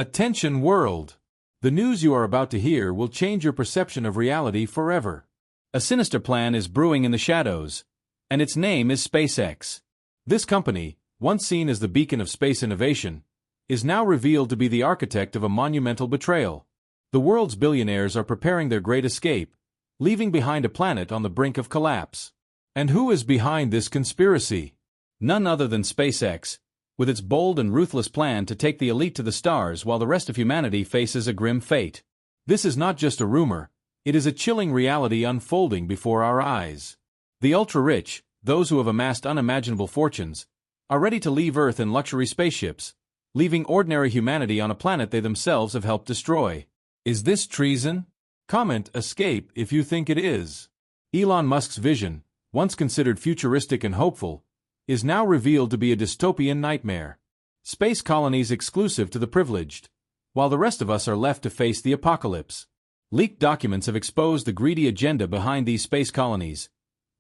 Attention world! The news you are about to hear will change your perception of reality forever. A sinister plan is brewing in the shadows, and its name is SpaceX. This company, once seen as the beacon of space innovation, is now revealed to be the architect of a monumental betrayal. The world's billionaires are preparing their great escape, leaving behind a planet on the brink of collapse. And who is behind this conspiracy? None other than SpaceX, with its bold and ruthless plan to take the elite to the stars while the rest of humanity faces a grim fate. This is not just a rumor, it is a chilling reality unfolding before our eyes. The ultra-rich, those who have amassed unimaginable fortunes, are ready to leave Earth in luxury spaceships, leaving ordinary humanity on a planet they themselves have helped destroy. Is this treason? Comment escape if you think it is. Elon Musk's vision, once considered futuristic and hopeful, is now revealed to be a dystopian nightmare. Space colonies exclusive to the privileged, while the rest of us are left to face the apocalypse. Leaked documents have exposed the greedy agenda behind these space colonies,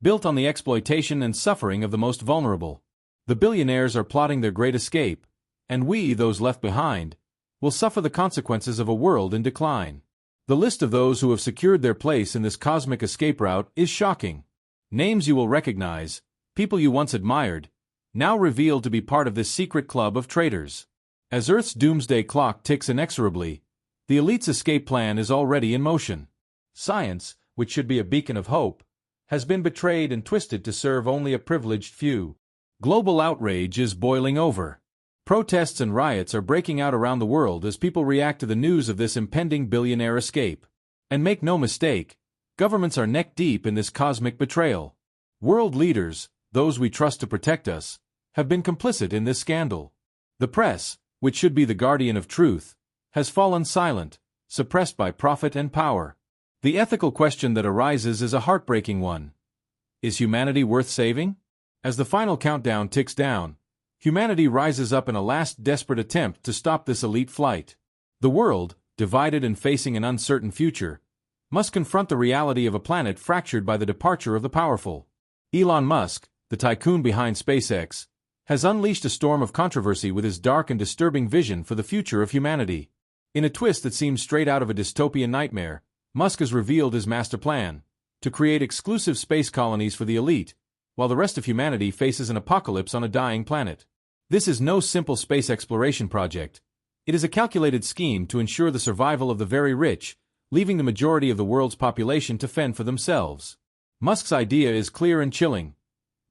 built on the exploitation and suffering of the most vulnerable. The billionaires are plotting their great escape, and we, those left behind, will suffer the consequences of a world in decline. The list of those who have secured their place in this cosmic escape route is shocking. Names you will recognize, people you once admired, now revealed to be part of this secret club of traitors. As Earth's doomsday clock ticks inexorably, the elite's escape plan is already in motion. Science, which should be a beacon of hope, has been betrayed and twisted to serve only a privileged few. Global outrage is boiling over. Protests and riots are breaking out around the world as people react to the news of this impending billionaire escape. And make no mistake, governments are neck-deep in this cosmic betrayal. World leaders, those we trust to protect us, have been complicit in this scandal. The press, which should be the guardian of truth, has fallen silent, suppressed by profit and power. The ethical question that arises is a heartbreaking one. Is humanity worth saving? As the final countdown ticks down, humanity rises up in a last desperate attempt to stop this elite flight. The world, divided and facing an uncertain future, must confront the reality of a planet fractured by the departure of the powerful. Elon Musk, the tycoon behind SpaceX, has unleashed a storm of controversy with his dark and disturbing vision for the future of humanity. In a twist that seems straight out of a dystopian nightmare, Musk has revealed his master plan to create exclusive space colonies for the elite, while the rest of humanity faces an apocalypse on a dying planet. This is no simple space exploration project. It is a calculated scheme to ensure the survival of the very rich, leaving the majority of the world's population to fend for themselves. Musk's idea is clear and chilling.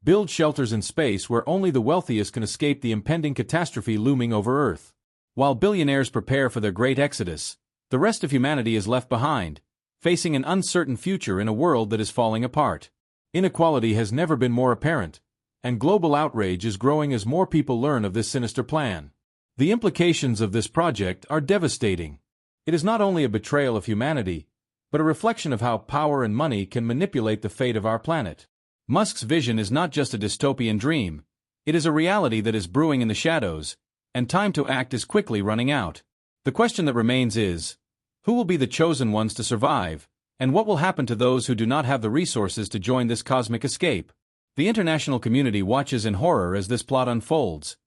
Build shelters in space where only the wealthiest can escape the impending catastrophe looming over Earth. While billionaires prepare for their great exodus, the rest of humanity is left behind, facing an uncertain future in a world that is falling apart. Inequality has never been more apparent, and global outrage is growing as more people learn of this sinister plan. The implications of this project are devastating. It is not only a betrayal of humanity, but a reflection of how power and money can manipulate the fate of our planet. Musk's vision is not just a dystopian dream, it is a reality that is brewing in the shadows, and time to act is quickly running out. The question that remains is, who will be the chosen ones to survive, and what will happen to those who do not have the resources to join this cosmic escape? The international community watches in horror as this plot unfolds,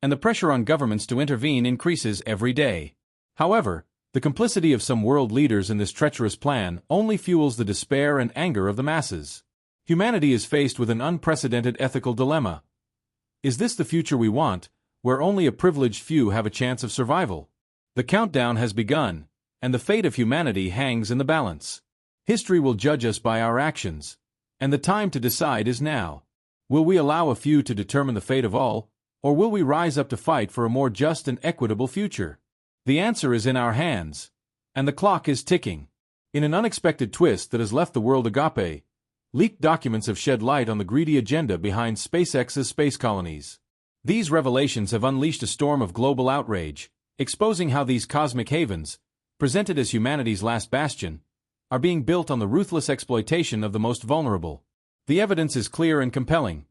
and the pressure on governments to intervene increases every day. However, the complicity of some world leaders in this treacherous plan only fuels the despair and anger of the masses. Humanity is faced with an unprecedented ethical dilemma. Is this the future we want, where only a privileged few have a chance of survival? The countdown has begun, and the fate of humanity hangs in the balance. History will judge us by our actions, and the time to decide is now. Will we allow a few to determine the fate of all, or will we rise up to fight for a more just and equitable future? The answer is in our hands, and the clock is ticking. In an unexpected twist that has left the world agape, leaked documents have shed light on the greedy agenda behind SpaceX's space colonies. These revelations have unleashed a storm of global outrage, exposing how these cosmic havens, presented as humanity's last bastion, are being built on the ruthless exploitation of the most vulnerable. The evidence is clear and compelling.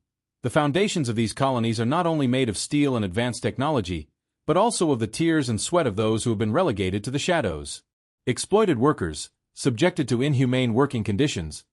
The foundations of these colonies are not only made of steel and advanced technology, but also of the tears and sweat of those who have been relegated to the shadows. Exploited workers, subjected to inhumane working conditions,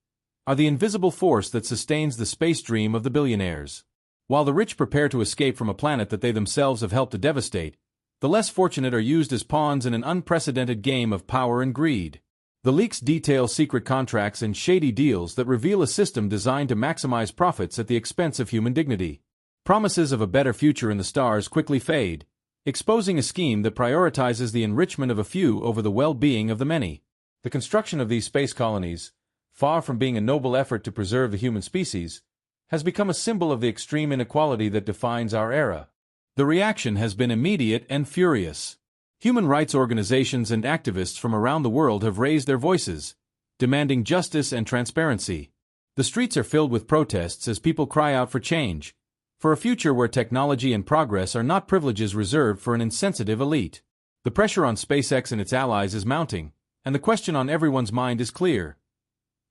are the invisible force that sustains the space dream of the billionaires. While the rich prepare to escape from a planet that they themselves have helped to devastate, The less fortunate are used as pawns in an unprecedented game of power and greed. The leaks detail secret contracts and shady deals that reveal a system designed to maximize profits at the expense of human dignity. Promises of a better future in the stars quickly fade, exposing a scheme that prioritizes the enrichment of a few over the well-being of the many. The construction of these space colonies, far from being a noble effort to preserve the human species, has become a symbol of the extreme inequality that defines our era. The reaction has been immediate and furious. Human rights organizations and activists from around the world have raised their voices, demanding justice and transparency. The streets are filled with protests as people cry out for change, for a future where technology and progress are not privileges reserved for an insensitive elite. The pressure on SpaceX and its allies is mounting, and the question on everyone's mind is clear.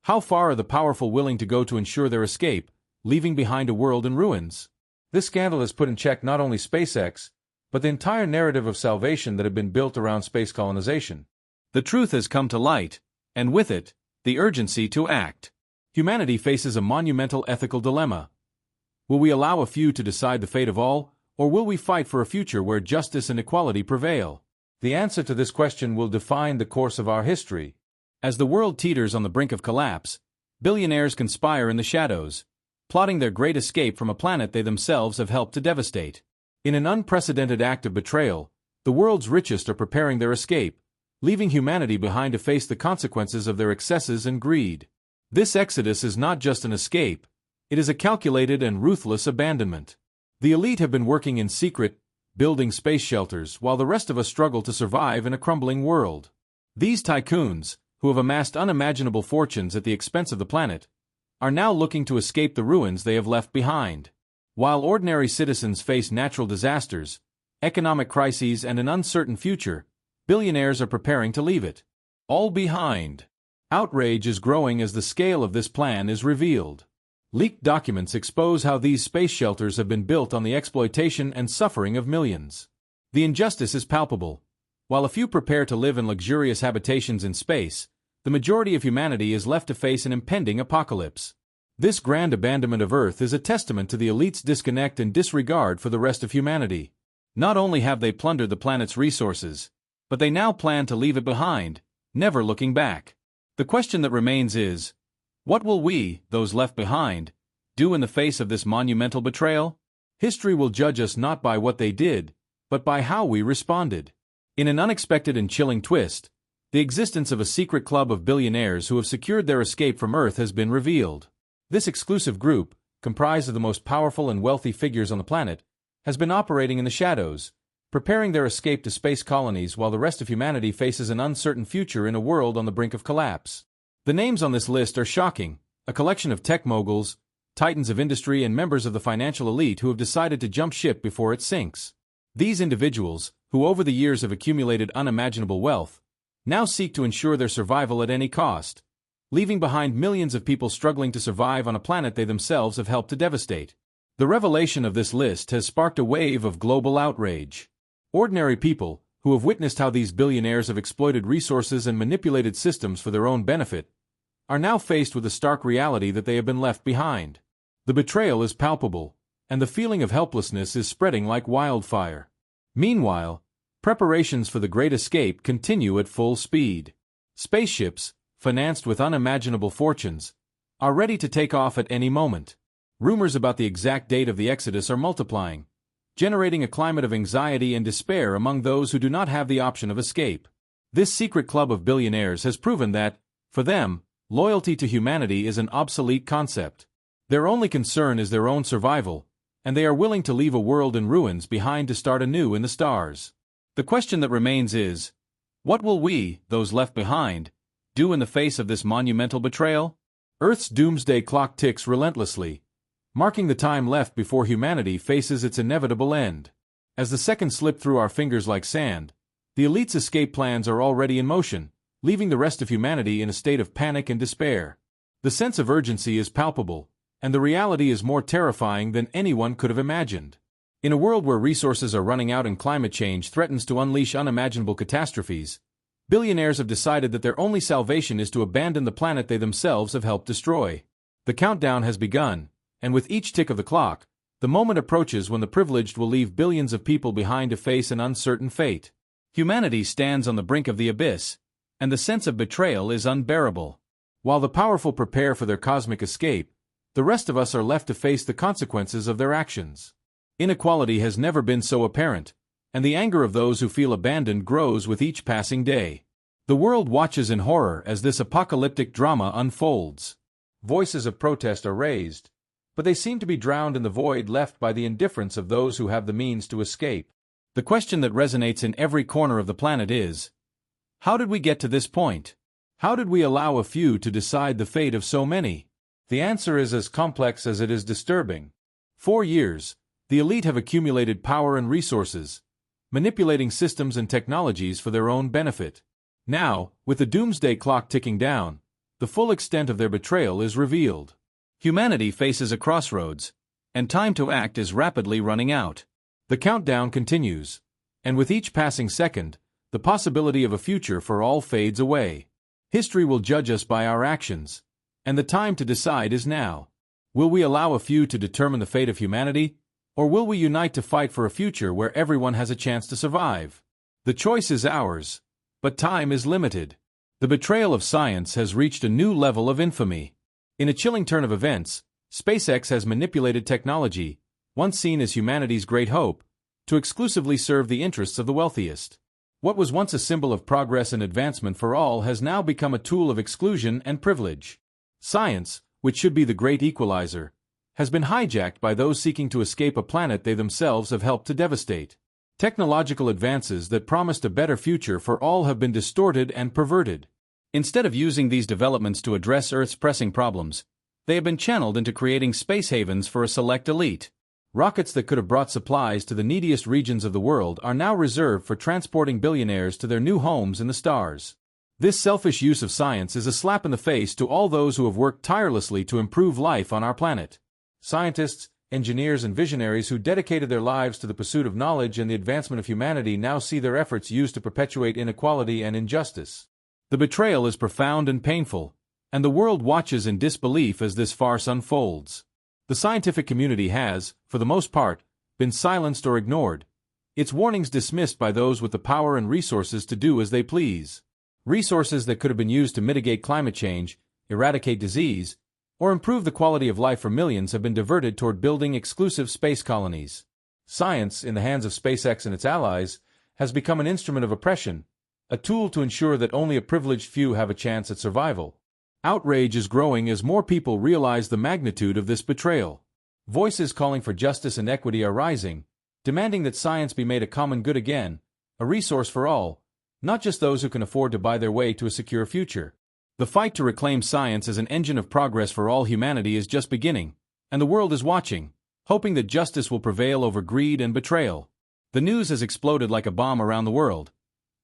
How far are the powerful willing to go to ensure their escape, leaving behind a world in ruins? This scandal has put in check not only SpaceX, but the entire narrative of salvation that had been built around space colonization. The truth has come to light, and with it, the urgency to act. Humanity faces a monumental ethical dilemma. Will we allow a few to decide the fate of all, or will we fight for a future where justice and equality prevail? The answer to this question will define the course of our history. As the world teeters on the brink of collapse, billionaires conspire in the shadows, plotting their great escape from a planet they themselves have helped to devastate. In an unprecedented act of betrayal, the world's richest are preparing their escape, leaving humanity behind to face the consequences of their excesses and greed. This exodus is not just an escape, it is a calculated and ruthless abandonment. The elite have been working in secret, building space shelters, while the rest of us struggle to survive in a crumbling world. These tycoons, who have amassed unimaginable fortunes at the expense of the planet, are now looking to escape the ruins they have left behind. While ordinary citizens face natural disasters, economic crises, and an uncertain future, billionaires are preparing to leave it all behind. Outrage is growing as the scale of this plan is revealed. Leaked documents expose how these space shelters have been built on the exploitation and suffering of millions. The injustice is palpable. While a few prepare to live in luxurious habitations in space, the majority of humanity is left to face an impending apocalypse. This grand abandonment of Earth is a testament to the elite's disconnect and disregard for the rest of humanity. Not only have they plundered the planet's resources, but they now plan to leave it behind, never looking back. The question that remains is, what will we, those left behind, do in the face of this monumental betrayal? History will judge us not by what they did, but by how we responded. In an unexpected and chilling twist, the existence of a secret club of billionaires who have secured their escape from Earth has been revealed. This exclusive group, comprised of the most powerful and wealthy figures on the planet, has been operating in the shadows, preparing their escape to space colonies while the rest of humanity faces an uncertain future in a world on the brink of collapse. The names on this list are shocking, a collection of tech moguls, titans of industry, and members of the financial elite who have decided to jump ship before it sinks. These individuals, who over the years have accumulated unimaginable wealth, now seek to ensure their survival at any cost, leaving behind millions of people struggling to survive on a planet they themselves have helped to devastate. The revelation of this list has sparked a wave of global outrage. Ordinary people, who have witnessed how these billionaires have exploited resources and manipulated systems for their own benefit, are now faced with the stark reality that they have been left behind. The betrayal is palpable, and the feeling of helplessness is spreading like wildfire. Meanwhile, preparations for the Great Escape continue at full speed. Spaceships, financed with unimaginable fortunes, are ready to take off at any moment. Rumors about the exact date of the exodus are multiplying, generating a climate of anxiety and despair among those who do not have the option of escape. This secret club of billionaires has proven that, for them, loyalty to humanity is an obsolete concept. Their only concern is their own survival, and they are willing to leave a world in ruins behind to start anew in the stars. The question that remains is, what will we, those left behind, do in the face of this monumental betrayal? Earth's doomsday clock ticks relentlessly, marking the time left before humanity faces its inevitable end. As the seconds slip through our fingers like sand, the elite's escape plans are already in motion, leaving the rest of humanity in a state of panic and despair. The sense of urgency is palpable, and the reality is more terrifying than anyone could have imagined. In a world where resources are running out and climate change threatens to unleash unimaginable catastrophes, billionaires have decided that their only salvation is to abandon the planet they themselves have helped destroy. The countdown has begun, and with each tick of the clock, The moment approaches when the privileged will leave billions of people behind to face an uncertain fate. Humanity stands on the brink of the abyss, and the sense of betrayal is unbearable. While the powerful prepare for their cosmic escape, the rest of us are left to face the consequences of their actions. Inequality has never been so apparent, and the anger of those who feel abandoned grows with each passing day. The world watches in horror as this apocalyptic drama unfolds. Voices of protest are raised, but they seem to be drowned in the void left by the indifference of those who have the means to escape. The question that resonates in every corner of the planet is, how did we get to this point? How did we allow a few to decide the fate of so many? The answer is as complex as it is disturbing. For years, the elite have accumulated power and resources, manipulating systems and technologies for their own benefit. Now, with the doomsday clock ticking down, the full extent of their betrayal is revealed. Humanity faces a crossroads, and time to act is rapidly running out. The countdown continues, and with each passing second, the possibility of a future for all fades away. History will judge us by our actions, and the time to decide is now. Will we allow a few to determine the fate of humanity, or will we unite to fight for a future where everyone has a chance to survive? The choice is ours, but time is limited. The betrayal of science has reached a new level of infamy. In a chilling turn of events, SpaceX has manipulated technology, once seen as humanity's great hope, to exclusively serve the interests of the wealthiest. What was once a symbol of progress and advancement for all has now become a tool of exclusion and privilege. Science, which should be the great equalizer, has been hijacked by those seeking to escape a planet they themselves have helped to devastate. Technological advances that promised a better future for all have been distorted and perverted. Instead of using these developments to address Earth's pressing problems, they have been channeled into creating space havens for a select elite. Rockets that could have brought supplies to the neediest regions of the world are now reserved for transporting billionaires to their new homes in the stars. This selfish use of science is a slap in the face to all those who have worked tirelessly to improve life on our planet. Scientists, engineers, and visionaries who dedicated their lives to the pursuit of knowledge and the advancement of humanity now see their efforts used to perpetuate inequality and injustice. The betrayal is profound and painful, and the world watches in disbelief as this farce unfolds. The scientific community has, for the most part, been silenced or ignored, its warnings dismissed by those with the power and resources to do as they please. Resources that could have been used to mitigate climate change, eradicate disease, or improve the quality of life for millions have been diverted toward building exclusive space colonies. Science, in the hands of SpaceX and its allies, has become an instrument of oppression, a tool to ensure that only a privileged few have a chance at survival. Outrage is growing as more people realize the magnitude of this betrayal. Voices calling for justice and equity are rising, demanding that science be made a common good again, a resource for all, not just those who can afford to buy their way to a secure future. The fight to reclaim science as an engine of progress for all humanity is just beginning, and the world is watching, hoping that justice will prevail over greed and betrayal. The news has exploded like a bomb around the world.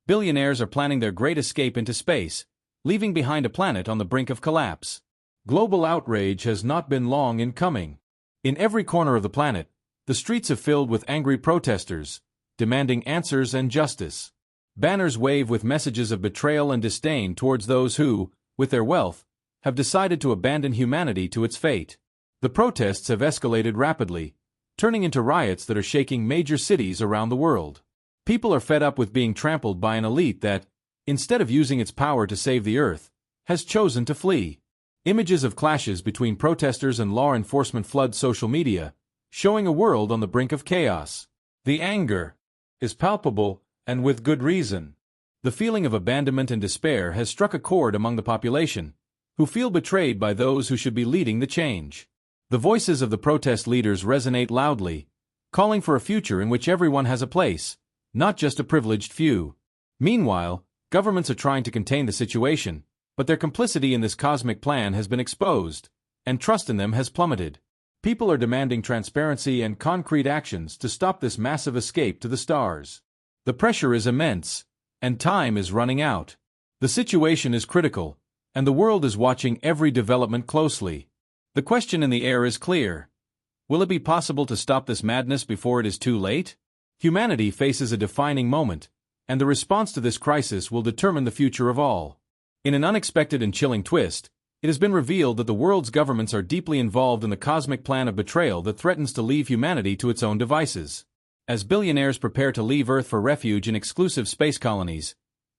Billionaires are planning their great escape into space, leaving behind a planet on the brink of collapse. Global outrage has not been long in coming. In every corner of the planet, the streets have filled with angry protesters, demanding answers and justice. Banners wave with messages of betrayal and disdain towards those who, with their wealth, have decided to abandon humanity to its fate. The protests have escalated rapidly, turning into riots that are shaking major cities around the world. People are fed up with being trampled by an elite that, instead of using its power to save the Earth, has chosen to flee. Images of clashes between protesters and law enforcement flood social media, showing a world on the brink of chaos. The anger is palpable, and with good reason. The feeling of abandonment and despair has struck a chord among the population, who feel betrayed by those who should be leading the change. The voices of the protest leaders resonate loudly, calling for a future in which everyone has a place, not just a privileged few. Meanwhile, governments are trying to contain the situation, but their complicity in this cosmic plan has been exposed, and trust in them has plummeted. People are demanding transparency and concrete actions to stop this massive escape to the stars. The pressure is immense, and time is running out. The situation is critical, and the world is watching every development closely. The question in the air is clear. Will it be possible to stop this madness before it is too late? Humanity faces a defining moment, and the response to this crisis will determine the future of all. In an unexpected and chilling twist, It has been revealed that the world's governments are deeply involved in the cosmic plan of betrayal that threatens to leave humanity to its own devices. As billionaires prepare to leave Earth for refuge in exclusive space colonies,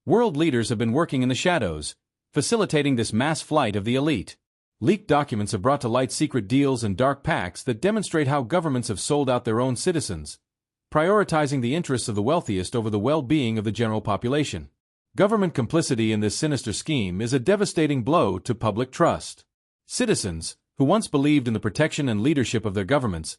world leaders have been working in the shadows, facilitating this mass flight of the elite. Leaked documents have brought to light secret deals and dark pacts that demonstrate how governments have sold out their own citizens, prioritizing the interests of the wealthiest over the well-being of the general population. Government complicity in this sinister scheme is a devastating blow to public trust. Citizens, who once believed in the protection and leadership of their governments,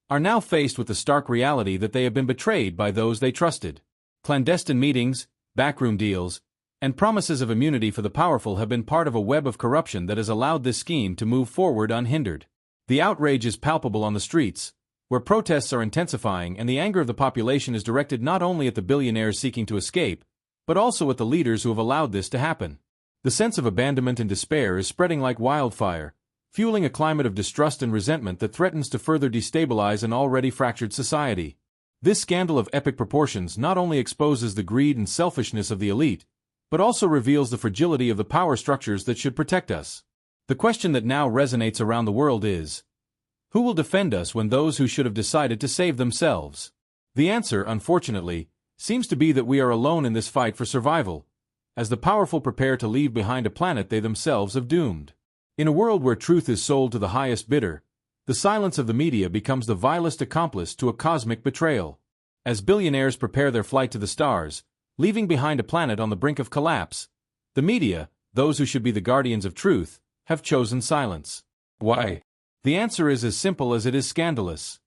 are now faced with the stark reality that they have been betrayed by those they trusted. Clandestine meetings, backroom deals, and promises of immunity for the powerful have been part of a web of corruption that has allowed this scheme to move forward unhindered. The outrage is palpable on the streets, where protests are intensifying and the anger of the population is directed not only at the billionaires seeking to escape, but also at the leaders who have allowed this to happen. The sense of abandonment and despair is spreading like wildfire, fueling a climate of distrust and resentment that threatens to further destabilize an already fractured society. This scandal of epic proportions not only exposes the greed and selfishness of the elite, but also reveals the fragility of the power structures that should protect us. The question that now resonates around the world is, who will defend us when those who should have decided to save themselves? The answer, unfortunately, seems to be that we are alone in this fight for survival, as the powerful prepare to leave behind a planet they themselves have doomed. In a world where truth is sold to the highest bidder, the silence of the media becomes the vilest accomplice to a cosmic betrayal. As billionaires prepare their flight to the stars, leaving behind a planet on the brink of collapse, the media, those who should be the guardians of truth, have chosen silence. Why? The answer is as simple as it is scandalous.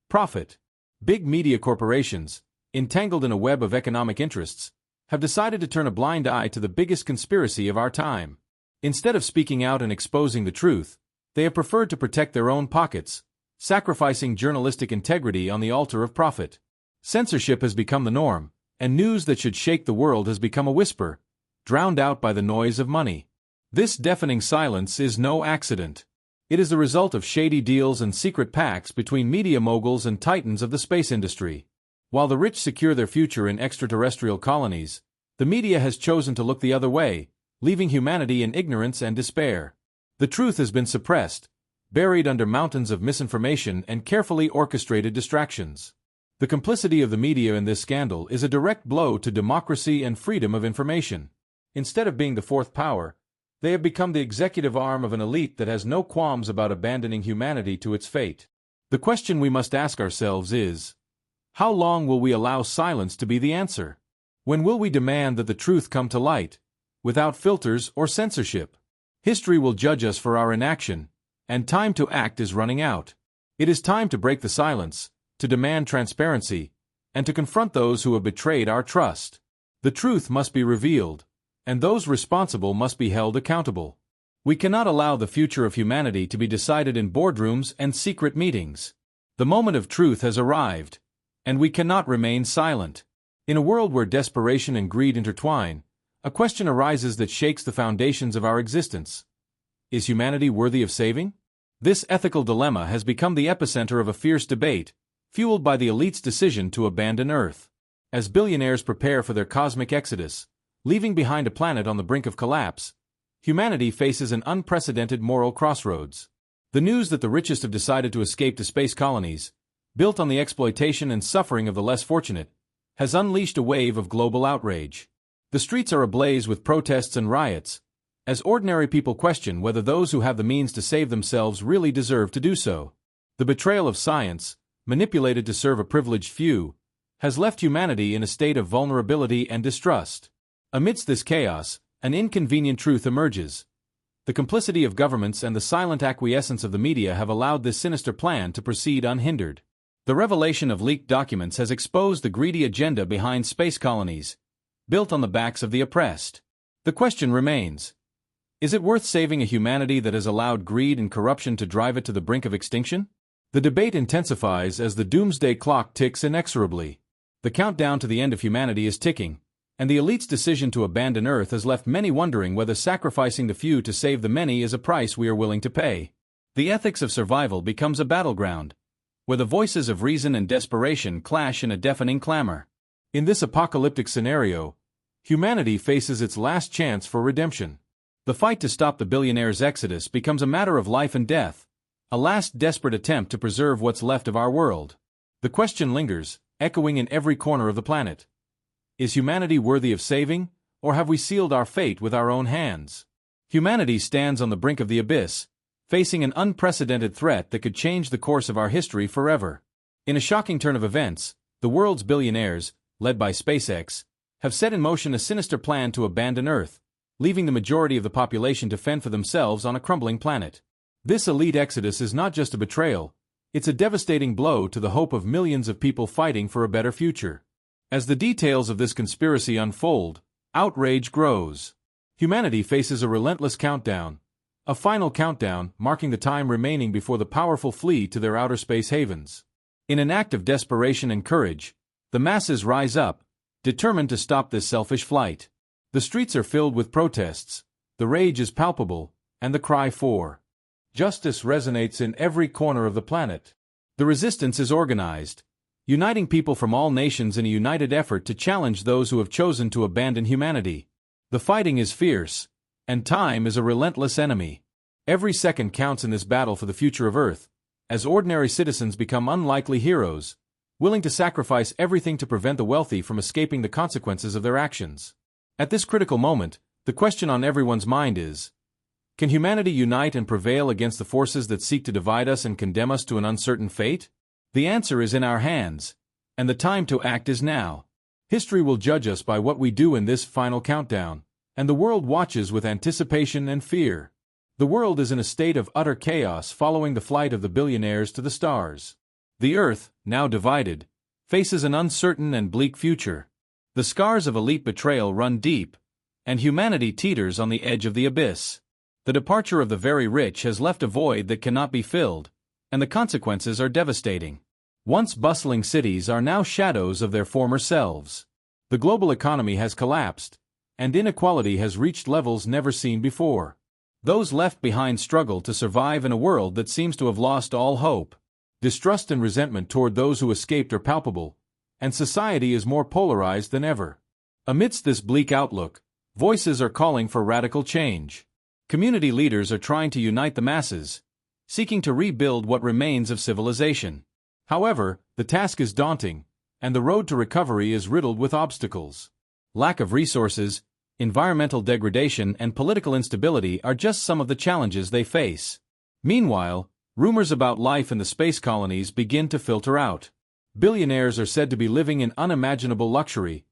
Profit. Big media corporations, entangled in a web of economic interests, have decided to turn a blind eye to the biggest conspiracy of our time. Instead of speaking out and exposing the truth, they have preferred to protect their own pockets, sacrificing journalistic integrity on the altar of profit. Censorship has become the norm, and news that should shake the world has become a whisper, drowned out by the noise of money. This deafening silence is no accident. It is the result of shady deals and secret pacts between media moguls and titans of the space industry. While the rich secure their future in extraterrestrial colonies, the media has chosen to look the other way, leaving humanity in ignorance and despair. The truth has been suppressed, buried under mountains of misinformation and carefully orchestrated distractions. The complicity of the media in this scandal is a direct blow to democracy and freedom of information. Instead of being the fourth power, they have become the executive arm of an elite that has no qualms about abandoning humanity to its fate. The question we must ask ourselves is, how long will we allow silence to be the answer? When will we demand that the truth come to light, without filters or censorship? History will judge us for our inaction, and time to act is running out. It is time to break the silence, to demand transparency, and to confront those who have betrayed our trust. The truth must be revealed, and those responsible must be held accountable. We cannot allow the future of humanity to be decided in boardrooms and secret meetings. The moment of truth has arrived, and we cannot remain silent. In a world where desperation and greed intertwine, a question arises that shakes the foundations of our existence. Is humanity worthy of saving? This ethical dilemma has become the epicenter of a fierce debate, fueled by the elite's decision to abandon Earth. As billionaires prepare for their cosmic exodus, leaving behind a planet on the brink of collapse, humanity faces an unprecedented moral crossroads. The news that the richest have decided to escape to space colonies, built on the exploitation and suffering of the less fortunate, has unleashed a wave of global outrage. The streets are ablaze with protests and riots, as ordinary people question whether those who have the means to save themselves really deserve to do so. The betrayal of science, manipulated to serve a privileged few, has left humanity in a state of vulnerability and distrust. Amidst this chaos, an inconvenient truth emerges. The complicity of governments and the silent acquiescence of the media have allowed this sinister plan to proceed unhindered. The revelation of leaked documents has exposed the greedy agenda behind space colonies, built on the backs of the oppressed. The question remains, is it worth saving a humanity that has allowed greed and corruption to drive it to the brink of extinction? The debate intensifies as the doomsday clock ticks inexorably. The countdown to the end of humanity is ticking, and the elite's decision to abandon Earth has left many wondering whether sacrificing the few to save the many is a price we are willing to pay. The ethics of survival becomes a battleground, where the voices of reason and desperation clash in a deafening clamor. In this apocalyptic scenario, humanity faces its last chance for redemption. The fight to stop the billionaire's exodus becomes a matter of life and death, a last desperate attempt to preserve what's left of our world. The question lingers, echoing in every corner of the planet. Is humanity worthy of saving, or have we sealed our fate with our own hands? Humanity stands on the brink of the abyss, facing an unprecedented threat that could change the course of our history forever. In a shocking turn of events, the world's billionaires, led by SpaceX, have set in motion a sinister plan to abandon Earth, leaving the majority of the population to fend for themselves on a crumbling planet. This elite exodus is not just a betrayal, it's a devastating blow to the hope of millions of people fighting for a better future. As the details of this conspiracy unfold, outrage grows. Humanity faces a relentless countdown, a final countdown marking the time remaining before the powerful flee to their outer space havens. In an act of desperation and courage, the masses rise up, determined to stop this selfish flight. The streets are filled with protests, the rage is palpable, and the cry for justice resonates in every corner of the planet. The resistance is organized, uniting people from all nations in a united effort to challenge those who have chosen to abandon humanity. The fighting is fierce, and time is a relentless enemy. Every second counts in this battle for the future of Earth, as ordinary citizens become unlikely heroes, willing to sacrifice everything to prevent the wealthy from escaping the consequences of their actions. At this critical moment, the question on everyone's mind is, can humanity unite and prevail against the forces that seek to divide us and condemn us to an uncertain fate? The answer is in our hands, and the time to act is now. History will judge us by what we do in this final countdown, and the world watches with anticipation and fear. The world is in a state of utter chaos following the flight of the billionaires to the stars. The Earth, now divided, faces an uncertain and bleak future. The scars of elite betrayal run deep, and humanity teeters on the edge of the abyss. The departure of the very rich has left a void that cannot be filled, and the consequences are devastating. Once bustling cities are now shadows of their former selves. The global economy has collapsed, and inequality has reached levels never seen before. Those left behind struggle to survive in a world that seems to have lost all hope. Distrust and resentment toward those who escaped are palpable, and society is more polarized than ever. Amidst this bleak outlook, voices are calling for radical change. Community leaders are trying to unite the masses, seeking to rebuild what remains of civilization. However, the task is daunting, and the road to recovery is riddled with obstacles. Lack of resources, environmental degradation, and political instability are just some of the challenges they face. Meanwhile, rumors about life in the space colonies begin to filter out. Billionaires are said to be living in unimaginable luxury,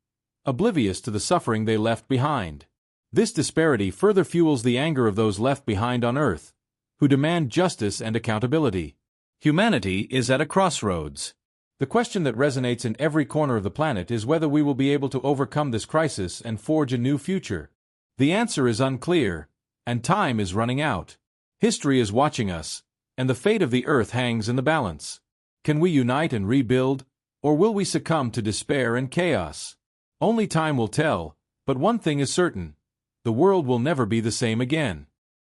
oblivious to the suffering they left behind. This disparity further fuels the anger of those left behind on Earth, who demand justice and accountability. Humanity is at a crossroads. The question that resonates in every corner of the planet is whether we will be able to overcome this crisis and forge a new future. The answer is unclear, and time is running out. History is watching us, and the fate of the Earth hangs in the balance. Can we unite and rebuild, or will we succumb to despair and chaos? Only time will tell, but one thing is certain: the world will never be the same again.